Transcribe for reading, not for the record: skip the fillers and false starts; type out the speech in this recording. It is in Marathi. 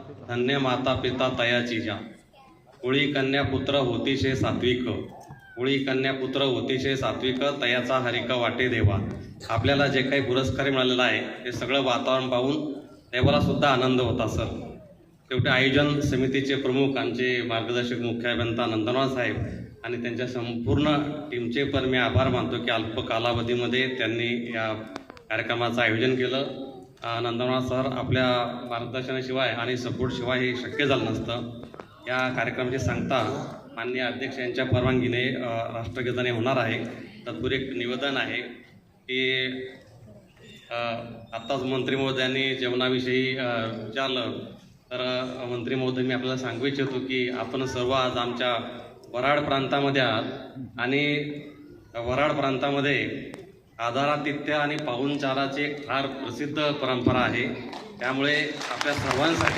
धन्य माता पिता तयाची जा, कुळी कन्या पुत्र होतीशे सात्विक, कुळी कन्या पुत्र होतीशे सात्विक, तयाचा हरिक वाटे देवा. आपल्याला जे काही पुरस्कार मिळालेला आहे ते सगळं वातावरण पाहून देवाला सुद्धा आनंद होता सर. शेवटी आयोजन समितीचे प्रमुख आमचे मार्गदर्शक मुख्य अभियंता नंदनवार साहेब आणि त्यांच्या संपूर्ण टीमचे पण मी आभार मानतो की अल्प कालावधीमध्ये त्यांनी या कार्यक्रमाचं आयोजन केलं. नंदनवार सर आपल्या मार्गदर्शनाशिवाय आणि सपोर्टशिवाय हे शक्य झालं नसतं. या कार्यक्रमाची सांगता माननीय अध्यक्ष यांच्या परवानगीने राष्ट्रगीताने होणार आहे. तत्पूर्वी एक निवेदन आहे की आत्ताच मंत्री महोदयांनी जेवणाविषयी विचारलं, तर मंत्री महोदय मी आपल्याला सांगू इच्छितो की आपण सर्व आज आमच्या वराड प्रांतामध्ये आहात आणि वराड प्रांतामध्ये आदरातिथ्य आणि पाहुणचाराची एक फार प्रसिद्ध परंपरा आहे. त्यामुळे आपल्या सर्वांसाठी